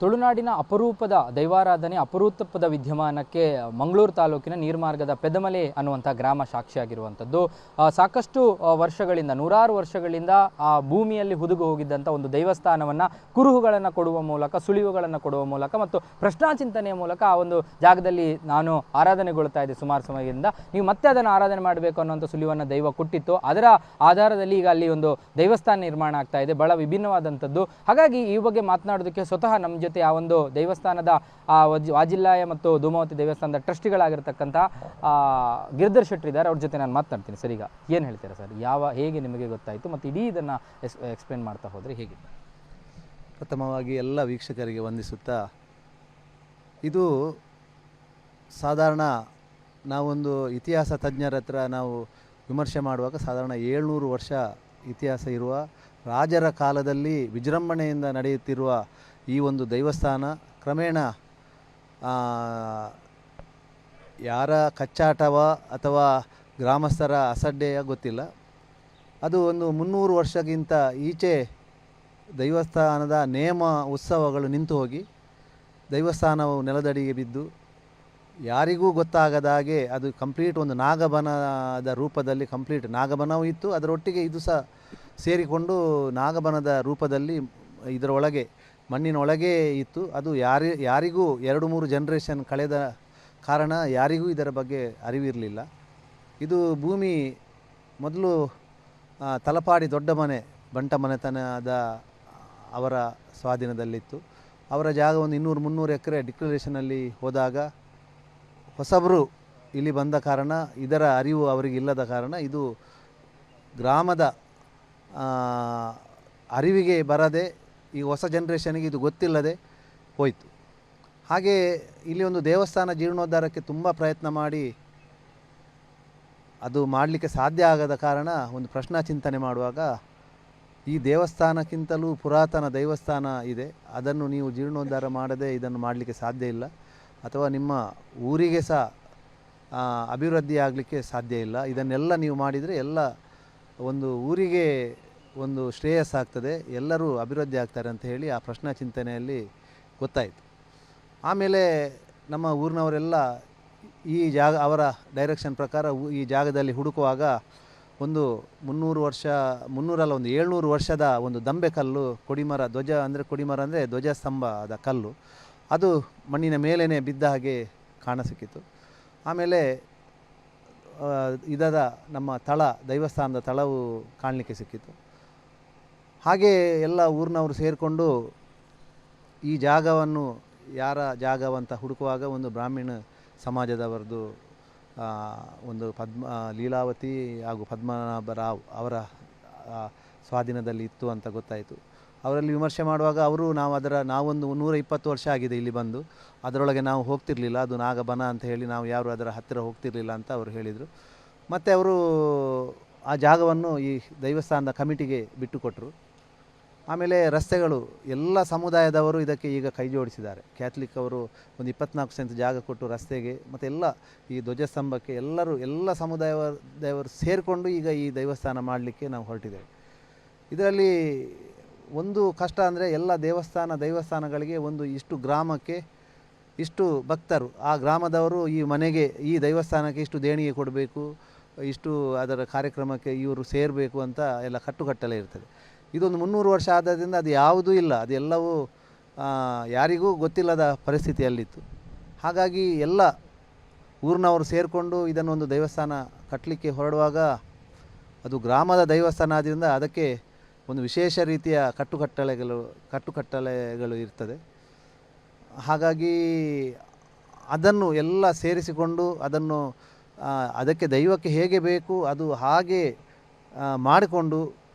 ತುಳುನಾಡಿನ ಅಪರೂಪದ ದೈವಾರಾಧನೆ ಅಪರೂಪದ ವಿದ್ಯಮಾನಕ್ಕೆ ಮಂಗಳೂರು ತಾಲೂಕಿನ ನೀರ್ಮಾರ್ಗದ ಪೆದಮಲೆ ಅನ್ನುವಂಥ ಗ್ರಾಮ ಸಾಕ್ಷಿಯಾಗಿರುವಂಥದ್ದು. ಸಾಕಷ್ಟು ವರ್ಷಗಳಿಂದ ನೂರಾರು ವರ್ಷಗಳಿಂದ ಆ ಭೂಮಿಯಲ್ಲಿ ಹುದುಗು ಹೋಗಿದ್ದಂಥ ಒಂದು ದೇವಸ್ಥಾನವನ್ನು ಕುರುಹುಗಳನ್ನು ಕೊಡುವ ಮೂಲಕ, ಸುಳಿವುಗಳನ್ನು ಕೊಡುವ ಮೂಲಕ ಮತ್ತು ಪ್ರಶ್ನಾಚಿಂತನೆಯ ಮೂಲಕ ಆ ಒಂದು ಜಾಗದಲ್ಲಿ ನಾನು ಆರಾಧನೆಗೊಳ್ತಾ ಇದ್ದೆ ಸುಮಾರು ಸಮಯದಿಂದ. ನೀವು ಮತ್ತೆ ಅದನ್ನು ಆರಾಧನೆ ಮಾಡಬೇಕು ಅನ್ನುವಂಥ ಸುಳಿವನ್ನು ದೈವ ಕೊಟ್ಟಿತ್ತು. ಅದರ ಆಧಾರದಲ್ಲಿ ಈಗ ಅಲ್ಲಿ ಒಂದು ದೇವಸ್ಥಾನ ನಿರ್ಮಾಣ ಆಗ್ತಾ ಇದೆ, ಬಹಳ ವಿಭಿನ್ನವಾದಂಥದ್ದು. ಹಾಗಾಗಿ ಈ ಬಗ್ಗೆ ಮಾತನಾಡೋದಕ್ಕೆ ಸ್ವತಃ ನಮ್ಮ ಜೊತೆ ಆ ಒಂದು ದೇವಸ್ಥಾನದ ವಾಜಿಲ್ಲಾಯ ಮತ್ತು ಧೂಮಾವತಿ ದೇವಸ್ಥಾನದ ಟ್ರಸ್ಟಿಗಳಾಗಿರ್ತಕ್ಕಂಥ ಗಿರಿಧರ್ ಶೆಟ್ಟಿ ಇದ್ದಾರೆ. ಅವ್ರ ಜೊತೆ ನಾನು ಮಾತನಾಡ್ತೀನಿ. ಸರ್, ಈಗ ಏನು ಹೇಳ್ತೀರಾ ಸರ್? ಹೇಗೆ ನಿಮಗೆ ಗೊತ್ತಾಯಿತು ಮತ್ತು ಇಡೀ ಇದನ್ನು ಎಕ್ಸ್ಪ್ಲೇನ್ ಮಾಡ್ತಾ ಹೋದರೆ ಹೇಗೆ? ಪ್ರಥಮವಾಗಿ ಎಲ್ಲ ವೀಕ್ಷಕರಿಗೆ ವಂದಿಸುತ್ತಾ, ಇದು ಸಾಧಾರಣ ನಾವೊಂದು ಇತಿಹಾಸ ತಜ್ಞರ ಹತ್ರ ನಾವು ವಿಮರ್ಶೆ ಮಾಡುವಾಗ ಸಾಧಾರಣ 700 ವರ್ಷ ಇತಿಹಾಸ ಇರುವ, ರಾಜರ ಕಾಲದಲ್ಲಿ ವಿಜೃಂಭಣೆಯಿಂದ ನಡೆಯುತ್ತಿರುವ ಈ ಒಂದು ದೇವಸ್ಥಾನ ಕ್ರಮೇಣ ಯಾರ ಕಚ್ಚಾಟವ ಅಥವಾ ಗ್ರಾಮಸ್ಥರ ಅಸಡ್ಡೆಯ ಗೊತ್ತಿಲ್ಲ, ಅದು ಒಂದು 300 ವರ್ಷಕ್ಕಿಂತ ಈಚೆ ದೇವಸ್ಥಾನದ ನೇಮ ಉತ್ಸವಗಳು ನಿಂತು ಹೋಗಿ ದೇವಸ್ಥಾನವು ನೆಲದಡಿಗೆ ಬಿದ್ದು ಯಾರಿಗೂ ಗೊತ್ತಾಗದ ಹಾಗೆ ಅದು ಕಂಪ್ಲೀಟ್ ಒಂದು ನಾಗಬನದ ರೂಪದಲ್ಲಿ ಕಂಪ್ಲೀಟ್ ನಾಗಬನವೂ ಇತ್ತು, ಅದರೊಟ್ಟಿಗೆ ಇದು ಸಹ ಸೇರಿಕೊಂಡು ನಾಗಬನದ ರೂಪದಲ್ಲಿ ಇದರೊಳಗೆ ಮಣ್ಣಿನೊಳಗೆ ಇತ್ತು. ಅದು ಯಾರಿಗೂ 2-3 ಜನರೇಷನ್ ಕಳೆದ ಕಾರಣ ಯಾರಿಗೂ ಇದರ ಬಗ್ಗೆ ಅರಿವಿರಲಿಲ್ಲ. ಇದು ಭೂಮಿ ಮೊದಲು ತಲಪಾಡಿ ದೊಡ್ಡ ಮನೆ ಬಂಟ ಮನೆತನದ ಅವರ ಸ್ವಾಧೀನದಲ್ಲಿತ್ತು. ಅವರ ಜಾಗ ಒಂದು 200-300 ಎಕರೆ ಡಿಕ್ಲರೇಷನಲ್ಲಿ ಹೋದಾಗ ಹೊಸಬರು ಇಲ್ಲಿ ಬಂದ ಕಾರಣ, ಇದರ ಅರಿವು ಅವರಿಗೆ ಇಲ್ಲದ ಕಾರಣ ಇದು ಗ್ರಾಮದ ಅರಿವಿಗೆ ಬರದೆ ಈ ಹೊಸ ಜನ್ರೇಷನ್ಗೆ ಇದು ಗೊತ್ತಿಲ್ಲದೆ ಹೋಯಿತು. ಹಾಗೆ ಇಲ್ಲಿ ಒಂದು ದೇವಸ್ಥಾನ ಜೀರ್ಣೋದ್ಧಾರಕ್ಕೆ ತುಂಬ ಪ್ರಯತ್ನ ಮಾಡಿ ಅದು ಮಾಡಲಿಕ್ಕೆ ಸಾಧ್ಯ ಆಗದ ಕಾರಣ ಒಂದು ಪ್ರಶ್ನಾ ಚಿಂತನೆ ಮಾಡುವಾಗ, ಈ ದೇವಸ್ಥಾನಕ್ಕಿಂತಲೂ ಪುರಾತನ ದೇವಸ್ಥಾನ ಇದೆ, ಅದನ್ನು ನೀವು ಜೀರ್ಣೋದ್ಧಾರ ಮಾಡದೆ ಇದನ್ನು ಮಾಡಲಿಕ್ಕೆ ಸಾಧ್ಯ ಇಲ್ಲ, ಅಥವಾ ನಿಮ್ಮ ಊರಿಗೆ ಸಹ ಅಭಿವೃದ್ಧಿ ಆಗಲಿಕ್ಕೆ ಸಾಧ್ಯ ಇಲ್ಲ. ಇದನ್ನೆಲ್ಲ ನೀವು ಮಾಡಿದರೆ ಎಲ್ಲ ಒಂದು ಊರಿಗೆ ಒಂದು ಶ್ರೇಯಸ್ಸಾಗ್ತದೆ, ಎಲ್ಲರೂ ಅಭಿವೃದ್ಧಿ ಆಗ್ತಾರೆ ಅಂತ ಹೇಳಿ ಆ ಪ್ರಶ್ನಾ ಚಿಂತನೆಯಲ್ಲಿ ಗೊತ್ತಾಯಿತು. ಆಮೇಲೆ ನಮ್ಮ ಊರಿನವರೆಲ್ಲ ಈ ಜಾಗ ಅವರ ಡೈರೆಕ್ಷನ್ ಪ್ರಕಾರ ಈ ಜಾಗದಲ್ಲಿ ಹುಡುಕುವಾಗ ಒಂದು 700 ವರ್ಷದ ಒಂದು ದಂಬೆಕಲ್ಲು, ಕೊಡಿಮರ ಧ್ವಜ ಅಂದರೆ ಕೊಡಿಮರ ಅಂದರೆ ಧ್ವಜಸ್ತಂಭದ ಕಲ್ಲು, ಅದು ಮಣ್ಣಿನ ಮೇಲೇ ಬಿದ್ದ ಹಾಗೆ ಕಾಣಸಿಕ್ಕಿತು. ಆಮೇಲೆ ಇದರ ನಮ್ಮ ದೇವಸ್ಥಾನದ ತಳವು ಕಾಣಲಿಕ್ಕೆ ಸಿಕ್ಕಿತು. ಹಾಗೆ ಎಲ್ಲ ಊರಿನವರು ಸೇರಿಕೊಂಡು ಈ ಜಾಗವನ್ನು ಯಾರ ಜಾಗವಂತ ಹುಡುಕುವಾಗ ಒಂದು ಬ್ರಾಹ್ಮಣ ಸಮಾಜದವರದು ಒಂದು ಲೀಲಾವತಿ ಹಾಗೂ ಪದ್ಮನಾಭರಾವ್ ಅವರ ಸ್ವಾಧೀನದಲ್ಲಿ ಇತ್ತು ಅಂತ ಗೊತ್ತಾಯಿತು. ಅವರಲ್ಲಿ ವಿಮರ್ಶೆ ಮಾಡುವಾಗ ಅವರು ನಾವೊಂದು 120 ವರ್ಷ ಆಗಿದೆ ಇಲ್ಲಿ ಬಂದು, ಅದರೊಳಗೆ ನಾವು ಹೋಗ್ತಿರಲಿಲ್ಲ, ಅದು ನಾಗಬನ ಅಂತ ಹೇಳಿ ನಾವು ಯಾರು ಅದರ ಹತ್ತಿರ ಹೋಗ್ತಿರಲಿಲ್ಲ ಅಂತ ಅವರು ಹೇಳಿದರು. ಮತ್ತು ಅವರು ಆ ಜಾಗವನ್ನು ಈ ದೇವಸ್ಥಾನದ ಕಮಿಟಿಗೆ ಬಿಟ್ಟುಕೊಟ್ಟರು. ಆಮೇಲೆ ರಸ್ತೆಗಳು ಎಲ್ಲ ಸಮುದಾಯದವರು ಇದಕ್ಕೆ ಈಗ ಕೈ ಜೋಡಿಸಿದ್ದಾರೆ. ಕ್ಯಾಥಲಿಕ್ ಅವರು ಒಂದು 24 ಸೆಂಟ್ ಜಾಗ ಕೊಟ್ಟು ರಸ್ತೆಗೆ, ಮತ್ತು ಎಲ್ಲ ಈ ಧ್ವಜಸ್ತಂಭಕ್ಕೆ ಎಲ್ಲ ಸಮುದಾಯದವರು ಸೇರಿಕೊಂಡು ಈಗ ಈ ದೇವಸ್ಥಾನ ಮಾಡಲಿಕ್ಕೆ ನಾವು ಹೊರಟಿದ್ದೇವೆ. ಇದರಲ್ಲಿ ಒಂದು ಕಷ್ಟ ಅಂದರೆ ಎಲ್ಲ ದೇವಸ್ಥಾನಗಳಿಗೆ ಒಂದು ಇಷ್ಟು ಗ್ರಾಮಕ್ಕೆ ಇಷ್ಟು ಭಕ್ತರು, ಆ ಗ್ರಾಮದವರು ಈ ಮನೆಗೆ ಈ ದೇವಸ್ಥಾನಕ್ಕೆ ಇಷ್ಟು ದೇಣಿಗೆ ಕೊಡಬೇಕು, ಇಷ್ಟು ಅದರ ಕಾರ್ಯಕ್ರಮಕ್ಕೆ ಇವರು ಸೇರಬೇಕು ಅಂತ ಎಲ್ಲ ಕಟ್ಟುಕಟ್ಟಲೇ ಇರ್ತದೆ. ಇದೊಂದು 300 ವರ್ಷ ಆದ್ದರಿಂದ ಅದು ಯಾವುದೂ ಇಲ್ಲ, ಅದೆಲ್ಲವೂ ಯಾರಿಗೂ ಗೊತ್ತಿಲ್ಲದ ಪರಿಸ್ಥಿತಿಯಲ್ಲಿತ್ತು. ಹಾಗಾಗಿ ಎಲ್ಲ ಊರಿನವರು ಸೇರಿಕೊಂಡು ಇದನ್ನೊಂದು ದೇವಸ್ಥಾನ ಕಟ್ಟಲಿಕ್ಕೆ ಹೊರಡುವಾಗ, ಅದು ಗ್ರಾಮದ ದೇವಸ್ಥಾನ ಆದ್ದರಿಂದ ಅದಕ್ಕೆ ಒಂದು ವಿಶೇಷ ರೀತಿಯ ಕಟ್ಟುಕಟ್ಟಳೆಗಳು ಇರ್ತದೆ. ಹಾಗಾಗಿ ಅದನ್ನು ಎಲ್ಲ ಸೇರಿಸಿಕೊಂಡು ಅದಕ್ಕೆ ದೈವಕ್ಕೆ ಹೇಗೆ ಬೇಕು ಅದು ಹಾಗೆ ಮಾಡಿಕೊಂಡು,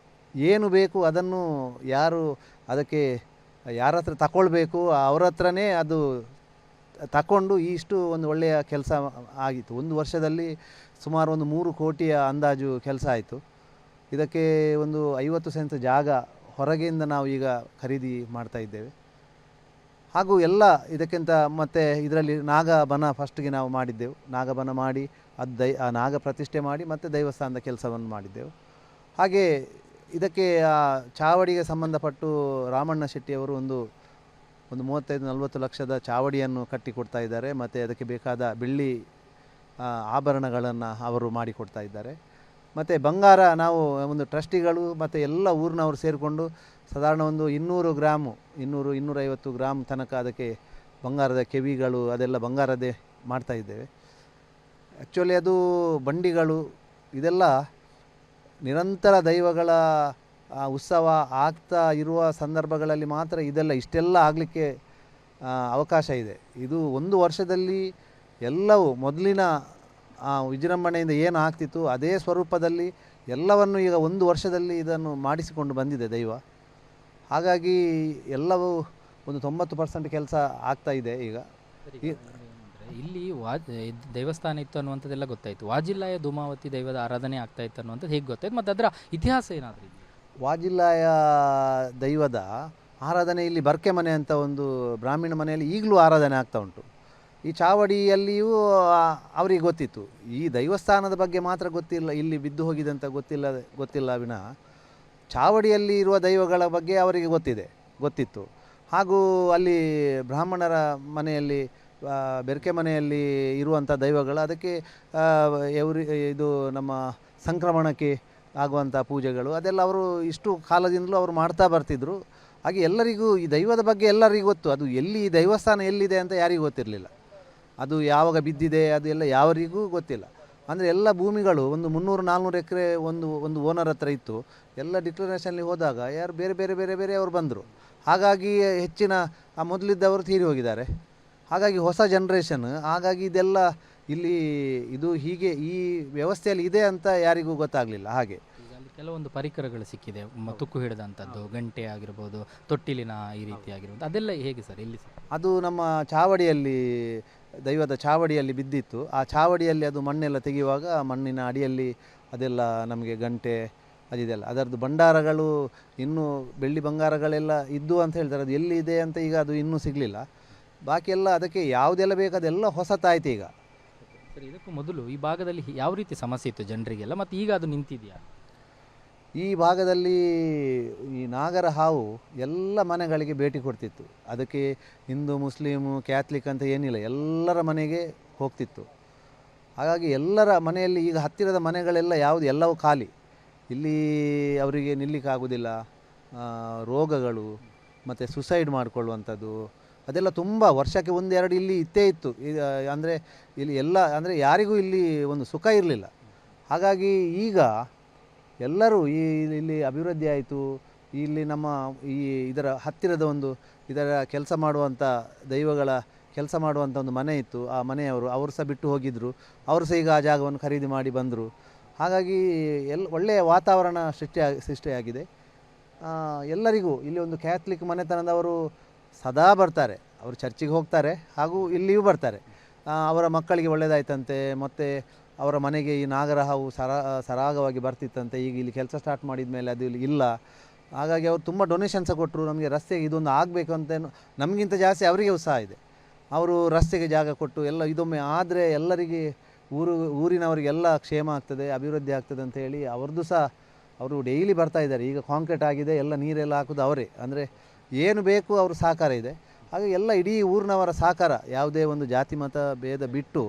ಏನು ಬೇಕು ಅದನ್ನು ಅದಕ್ಕೆ ಯಾರ ಹತ್ರ ತಗೊಳ್ಬೇಕು ಅವರ ಹತ್ರನೇ ಅದು ತಗೊಂಡು ಇಷ್ಟು ಒಂದು ಒಳ್ಳೆಯ ಕೆಲಸ ಆಗಿತ್ತು. ಒಂದು ವರ್ಷದಲ್ಲಿ ಸುಮಾರು ಒಂದು 3 ಕೋಟಿಯ ಅಂದಾಜು ಕೆಲಸ ಆಯಿತು. ಇದಕ್ಕೆ ಒಂದು 50 ಸೆಂಟ್ ಜಾಗ ಹೊರಗೆಯಿಂದ ನಾವು ಈಗ ಖರೀದಿ ಮಾಡ್ತಾ ಇದ್ದೇವೆ. ಹಾಗೂ ಎಲ್ಲ ಇದಕ್ಕಿಂತ ಮತ್ತು ಇದರಲ್ಲಿ ನಾಗಬನ ಫಸ್ಟಿಗೆ ನಾವು ಮಾಡಿದ್ದೆವು. ನಾಗಬನ ಮಾಡಿ ನಾಗ ಪ್ರತಿಷ್ಠೆ ಮಾಡಿ ಮತ್ತು ದೇವಸ್ಥಾನದ ಕೆಲಸವನ್ನು ಮಾಡಿದ್ದೆವು. ಹಾಗೆ ಇದಕ್ಕೆ ಚಾವಡಿಗೆ ಸಂಬಂಧಪಟ್ಟು ರಾಮಣ್ಣ ಶೆಟ್ಟಿಯವರು ಒಂದು ಒಂದು 35-40 ಲಕ್ಷದ ಚಾವಡಿಯನ್ನು ಕಟ್ಟಿಕೊಡ್ತಾ ಇದ್ದಾರೆ. ಮತ್ತು ಅದಕ್ಕೆ ಬೇಕಾದ ಬೆಳ್ಳಿ ಆಭರಣಗಳನ್ನು ಅವರು ಮಾಡಿಕೊಡ್ತಾ ಇದ್ದಾರೆ. ಮತ್ತು ಬಂಗಾರ ನಾವು ಒಂದು ಟ್ರಸ್ಟಿಗಳು ಮತ್ತು ಎಲ್ಲ ಊರಿನವರು ಸೇರಿಕೊಂಡು ಸಾಧಾರಣ ಒಂದು 200 ಗ್ರಾಮು 200-250 ಗ್ರಾಮ್ ತನಕ ಅದಕ್ಕೆ ಬಂಗಾರದ ಕೆವಿಗಳು ಅದೆಲ್ಲ ಬಂಗಾರದೇ ಮಾಡ್ತಾ ಇದ್ದೇವೆ. ಆ್ಯಕ್ಚುಲಿ ಅದು ಬಂಡಿಗಳು ಇದೆಲ್ಲ ನಿರಂತರ ದೈವಗಳ ಉತ್ಸವ ಆಗ್ತಾ ಇರುವ ಸಂದರ್ಭಗಳಲ್ಲಿ ಮಾತ್ರ ಇದೆಲ್ಲ ಇಷ್ಟೆಲ್ಲ ಆಗಲಿಕ್ಕೆ ಅವಕಾಶ ಇದೆ. ಇದು ಒಂದು ವರ್ಷದಲ್ಲಿ ಎಲ್ಲವೂ ಮೊದಲಿನ ವಿಜೃಂಭಣೆಯಿಂದ ಏನು ಆಗ್ತಿತ್ತು ಅದೇ ಸ್ವರೂಪದಲ್ಲಿ ಎಲ್ಲವನ್ನು ಈಗ ಒಂದು ವರ್ಷದಲ್ಲಿ ಇದನ್ನು ಮಾಡಿಸಿಕೊಂಡು ಬಂದಿದೆ ದೈವ. ಹಾಗಾಗಿ ಎಲ್ಲವೂ ಒಂದು 90% ಕೆಲಸ ಆಗ್ತಾ ಇದೆ ಈಗ. ಇಲ್ಲಿ ದೇವಸ್ಥಾನ ಇತ್ತು ಅನ್ನುವಂಥದ್ದೆಲ್ಲ ಗೊತ್ತಾಯಿತು. ವಾಜಿಲ್ಲಾಯ ಧೂಮಾವತಿ ದೈವದ ಆರಾಧನೆ ಆಗ್ತಾ ಇತ್ತು ಅನ್ನುವಂಥದ್ದು ಹೇಗೆ ಗೊತ್ತಾಯ್ತು ಮತ್ತು ಅದರ ಇತಿಹಾಸ ಏನಾದರೂ? ವಾಜಿಲ್ಲಾಯ ದೈವದ ಆರಾಧನೆ ಇಲ್ಲಿ ಬರ್ಕೆ ಮನೆ ಅಂತ ಒಂದು ಬ್ರಾಹ್ಮಣ ಮನೆಯಲ್ಲಿ ಈಗಲೂ ಆರಾಧನೆ ಆಗ್ತಾ ಉಂಟು. ಈ ಚಾವಡಿಯಲ್ಲಿಯೂ ಅವರಿಗೆ ಗೊತ್ತಿತ್ತು. ಈ ದೈವಸ್ಥಾನದ ಬಗ್ಗೆ ಮಾತ್ರ ಗೊತ್ತಿಲ್ಲ, ಇಲ್ಲಿ ಬಿದ್ದು ಹೋಗಿದೆ ಅಂತ ಗೊತ್ತಿಲ್ಲ ವಿನಃ ಚಾವಡಿಯಲ್ಲಿ ಇರುವ ದೈವಗಳ ಬಗ್ಗೆ ಅವರಿಗೆ ಗೊತ್ತಿತ್ತು. ಹಾಗೂ ಅಲ್ಲಿ ಬ್ರಾಹ್ಮಣರ ಮನೆಯಲ್ಲಿ ಬೆರಕೆ ಮನೆಯಲ್ಲಿ ಇರುವಂಥ ದೈವಗಳು ಅದಕ್ಕೆ ಇದು ನಮ್ಮ ಸಂಕ್ರಮಣಕ್ಕೆ ಆಗುವಂಥ ಪೂಜೆಗಳು ಅದೆಲ್ಲ ಅವರು ಇಷ್ಟು ಕಾಲದಿಂದಲೂ ಅವರು ಮಾಡ್ತಾ ಬರ್ತಿದ್ರು. ಹಾಗೆ ಎಲ್ಲರಿಗೂ ಈ ದೈವದ ಬಗ್ಗೆ ಎಲ್ಲರಿಗೂ ಗೊತ್ತು. ಅದು ಎಲ್ಲಿ ಈ ದೇವಸ್ಥಾನ ಎಲ್ಲಿದೆ ಅಂತ ಯಾರಿಗೂ ಗೊತ್ತಿರಲಿಲ್ಲ. ಅದು ಯಾವಾಗ ಬಿದ್ದಿದೆ ಅದು ಎಲ್ಲ ಯಾರಿಗೂ ಗೊತ್ತಿಲ್ಲ. ಅಂದರೆ ಎಲ್ಲ ಭೂಮಿಗಳು ಒಂದು 300-400 ಎಕರೆ ಒಂದು ಓನರ್ ಹತ್ರ ಇತ್ತು. ಎಲ್ಲ ಡಿಕ್ಲರೇಷನ್ಲಿ ಹೋದಾಗ ಯಾರು ಬೇರೆ ಅವರು ಬಂದರು. ಹಾಗಾಗಿ ಹೆಚ್ಚಿನ ಮೊದಲಿದ್ದವರು ತೀರಿ ಹೋಗಿದ್ದಾರೆ. ಹಾಗಾಗಿ ಹೊಸ ಜನ್ರೇಷನ್, ಹಾಗಾಗಿ ಇದೆಲ್ಲ ಇಲ್ಲಿ ಇದು ಹೀಗೆ ಈ ವ್ಯವಸ್ಥೆಯಲ್ಲಿ ಇದೆ ಅಂತ ಯಾರಿಗೂ ಗೊತ್ತಾಗಲಿಲ್ಲ. ಹಾಗೆ ಕೆಲವೊಂದು ಪರಿಕರಗಳು ಸಿಕ್ಕಿದೆ, ತುಕ್ಕು ಹಿಡಿದಂಥದ್ದು, ಗಂಟೆ ಆಗಿರ್ಬೋದು, ತೊಟ್ಟಿಲಿನ ಈ ರೀತಿ ಆಗಿರ್ಬೋದು, ಅದೆಲ್ಲ ಹೇಗೆ ಸರ್ ಎಲ್ಲಿ? ಅದು ನಮ್ಮ ಚಾವಡಿಯಲ್ಲಿ ದೈವದ ಚಾವಡಿಯಲ್ಲಿ ಬಿದ್ದಿತ್ತು. ಆ ಚಾವಡಿಯಲ್ಲಿ ಅದು ಮಣ್ಣೆಲ್ಲ ತೆಗೆಯುವಾಗ ಮಣ್ಣಿನ ಅಡಿಯಲ್ಲಿ ಅದೆಲ್ಲ ನಮಗೆ ಗಂಟೆ ಅದಿದೆಲ್ಲ ಅದರದ್ದು ಭಂಡಾರಗಳು ಇನ್ನೂ ಬೆಳ್ಳಿ ಬಂಗಾರಗಳೆಲ್ಲ ಇದ್ದು ಅಂತ ಹೇಳ್ತಾರೆ. ಅದು ಎಲ್ಲಿದೆ ಅಂತ ಈಗ ಅದು ಇನ್ನೂ ಸಿಗಲಿಲ್ಲ. ಬಾಕಿ ಎಲ್ಲ ಅದಕ್ಕೆ ಯಾವುದೆಲ್ಲ ಬೇಕು ಅದೆಲ್ಲ ಹೊಸತಾಯ್ತು ಈಗ. ಸರ್, ಇದಕ್ಕೂ ಮೊದಲು ಈ ಭಾಗದಲ್ಲಿ ಯಾವ ರೀತಿ ಸಮಸ್ಯೆ ಇತ್ತು ಜನರಿಗೆಲ್ಲ, ಮತ್ತು ಈಗ ಅದು ನಿಂತಿದೆಯಾ? ಈ ಭಾಗದಲ್ಲಿ ಈ ನಾಗರ ಹಾವು ಎಲ್ಲ ಮನೆಗಳಿಗೆ ಭೇಟಿ ಕೊಡ್ತಿತ್ತು. ಅದಕ್ಕೆ ಹಿಂದೂ, ಮುಸ್ಲಿಮು, ಕ್ಯಾಥಲಿಕ್ ಅಂತ ಏನಿಲ್ಲ, ಎಲ್ಲರ ಮನೆಗೆ ಹೋಗ್ತಿತ್ತು. ಹಾಗಾಗಿ ಎಲ್ಲರ ಮನೆಯಲ್ಲಿ ಈಗ ಹತ್ತಿರದ ಮನೆಗಳೆಲ್ಲ ಎಲ್ಲವೂ ಖಾಲಿ. ಇಲ್ಲಿ ಅವರಿಗೆ ನಿಲ್ಲಿಕ್ಕಾಗೋದಿಲ್ಲ. ರೋಗಗಳು ಮತ್ತು ಸುಸೈಡ್ ಮಾಡಿಕೊಳ್ಳುವಂಥದ್ದು ಅದೆಲ್ಲ ತುಂಬ ವರ್ಷಕ್ಕೆ 1-2 ಇಲ್ಲಿ ಇತ್ತೇ ಇತ್ತು. ಅಂದರೆ ಇಲ್ಲಿ ಎಲ್ಲ ಅಂದರೆ ಯಾರಿಗೂ ಇಲ್ಲಿ ಒಂದು ಸುಖ ಇರಲಿಲ್ಲ. ಹಾಗಾಗಿ ಈಗ ಎಲ್ಲರೂ ಇಲ್ಲಿ ಅಭಿವೃದ್ಧಿ ಆಯಿತು. ಇಲ್ಲಿ ನಮ್ಮ ಇದರ ಹತ್ತಿರದ ಇದರ ಕೆಲಸ ಮಾಡುವಂಥ ದೈವಗಳ ಕೆಲಸ ಮಾಡುವಂಥ ಒಂದು ಮನೆ ಇತ್ತು. ಆ ಮನೆಯವರು ಸಹ ಬಿಟ್ಟು ಹೋಗಿದ್ದರು. ಅವರು ಸಹ ಈಗ ಆ ಜಾಗವನ್ನು ಖರೀದಿ ಮಾಡಿ ಬಂದರು. ಹಾಗಾಗಿ ಒಳ್ಳೆಯ ವಾತಾವರಣ ಸೃಷ್ಟಿಯಾಗಿದೆ. ಎಲ್ಲರಿಗೂ ಇಲ್ಲಿ ಒಂದು ಕ್ಯಾಥಲಿಕ್ ಮನೆತನದವರು ಸದಾ ಬರ್ತಾರೆ. ಅವರು ಚರ್ಚಿಗೆ ಹೋಗ್ತಾರೆ ಹಾಗೂ ಇಲ್ಲಿಯೂ ಬರ್ತಾರೆ. ಅವರ ಮಕ್ಕಳಿಗೆ ಒಳ್ಳೆಯದಾಯ್ತಂತೆ, ಮತ್ತು ಅವರ ಮನೆಗೆ ಈ ನಾಗರ ಹಾವು ಸರಾಗವಾಗಿ ಬರ್ತಿತ್ತಂತೆ. ಈಗ ಇಲ್ಲಿ ಕೆಲಸ ಸ್ಟಾರ್ಟ್ ಮಾಡಿದ ಮೇಲೆ ಅದು ಇಲ್ಲಿ ಇಲ್ಲ. ಹಾಗಾಗಿ ಅವರು ತುಂಬ ಡೊನೇಷನ್ಸ ಕೊಟ್ಟರು. ನಮಗೆ ರಸ್ತೆಗೆ ಇದೊಂದು ಆಗಬೇಕು ಅಂತ ನಮಗಿಂತ ಜಾಸ್ತಿ ಅವರಿಗೆ ಉತ್ಸಾಹ ಇದೆ. ಅವರು ರಸ್ತೆಗೆ ಜಾಗ ಕೊಟ್ಟು ಎಲ್ಲ ಇದೊಮ್ಮೆ ಆದರೆ ಎಲ್ಲರಿಗೆ ಊರಿನವರಿಗೆಲ್ಲ ಕ್ಷೇಮ ಆಗ್ತದೆ, ಅಭಿವೃದ್ಧಿ ಆಗ್ತದೆ ಅಂತ ಹೇಳಿ ಅವ್ರದ್ದು ಸಹ ಅವರು ಡೈಲಿ ಬರ್ತಾ ಇದ್ದಾರೆ. ಈಗ ಕಾಂಕ್ರೀಟ್ ಆಗಿದೆ, ಎಲ್ಲ ನೀರೆಲ್ಲ ಹಾಕೋದು ಅವರೇ. ಅಂದರೆ ಏನು ಬೇಕು ಅವರು ಸಹಕಾರ ಇದೆ. ಹಾಗೆ ಎಲ್ಲ ಇಡೀ ಊರಿನವರ ಸಹಕಾರ, ಯಾವುದೇ ಒಂದು ಜಾತಿ ಮತ ಭೇದ ಬಿಟ್ಟು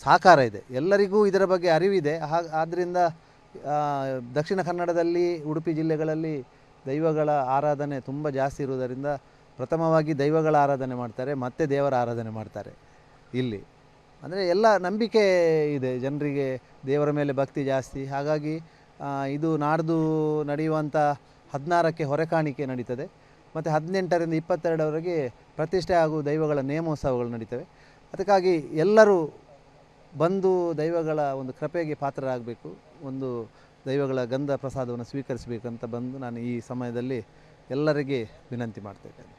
ಸಹಕಾರ ಇದೆ. ಎಲ್ಲರಿಗೂ ಇದರ ಬಗ್ಗೆ ಅರಿವಿದೆ. ಆದ್ದರಿಂದ ದಕ್ಷಿಣ ಕನ್ನಡದಲ್ಲಿ ಉಡುಪಿ ಜಿಲ್ಲೆಗಳಲ್ಲಿ ದೈವಗಳ ಆರಾಧನೆ ತುಂಬ ಜಾಸ್ತಿ ಇರುವುದರಿಂದ ಪ್ರಥಮವಾಗಿ ದೈವಗಳ ಆರಾಧನೆ ಮಾಡ್ತಾರೆ, ಮತ್ತು ದೇವರ ಆರಾಧನೆ ಮಾಡ್ತಾರೆ ಇಲ್ಲಿ. ಅಂದರೆ ಎಲ್ಲ ನಂಬಿಕೆ ಇದೆ ಜನರಿಗೆ, ದೇವರ ಮೇಲೆ ಭಕ್ತಿ ಜಾಸ್ತಿ. ಹಾಗಾಗಿ ಇದು ನಾಡ್ದು ನಡೆಯುವಂಥ 16ಕ್ಕೆ ಹೊರೆಕಾಣಿಕೆ ನಡೀತದೆ, ಮತ್ತು 18ರಿಂದ 22ರವರೆಗೆ ಪ್ರತಿಷ್ಠೆ ಹಾಗೂ ದೈವಗಳ ನೇಮೋತ್ಸವಗಳು ನಡೀತವೆ. ಅದಕ್ಕಾಗಿ ಎಲ್ಲರೂ ಬಂದು ದೈವಗಳ ಒಂದು ಕೃಪೆಗೆ ಪಾತ್ರರಾಗಬೇಕು, ಒಂದು ದೈವಗಳ ಗಂಧ ಪ್ರಸಾದವನ್ನು ಸ್ವೀಕರಿಸಬೇಕಂತ ಬಂದು ನಾನು ಈ ಸಮಯದಲ್ಲಿ ಎಲ್ಲರಿಗೆ ವಿನಂತಿ ಮಾಡ್ತೇನೆ.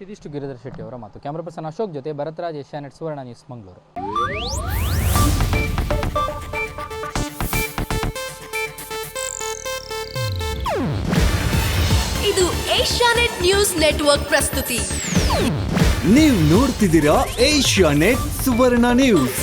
ಇದಿಷ್ಟು ಗಿರಿಧರ್ ಶೆಟ್ಟಿ ಅವರ ಮಾತು. ಕ್ಯಾಮ್ರಾ ಪರ್ಸನ್ ಅಶೋಕ್ ಜೊತೆ ಭರತ್ರಾಜ್, ಏಷ್ಯಾನೆಟ್ ಸುವರ್ಣ ನ್ಯೂಸ್, ಮಂಗಳೂರು. ಇದು ಏಷ್ಯಾನೆಟ್ ನ್ಯೂಸ್ ನೆಟ್ವರ್ಕ್ ಪ್ರಸ್ತುತಿ. ನೀವು ನೋಡ್ತಿದ್ದೀರಾ ಏಷ್ಯಾನೆಟ್ ಸುವರ್ಣ ನ್ಯೂಸ್.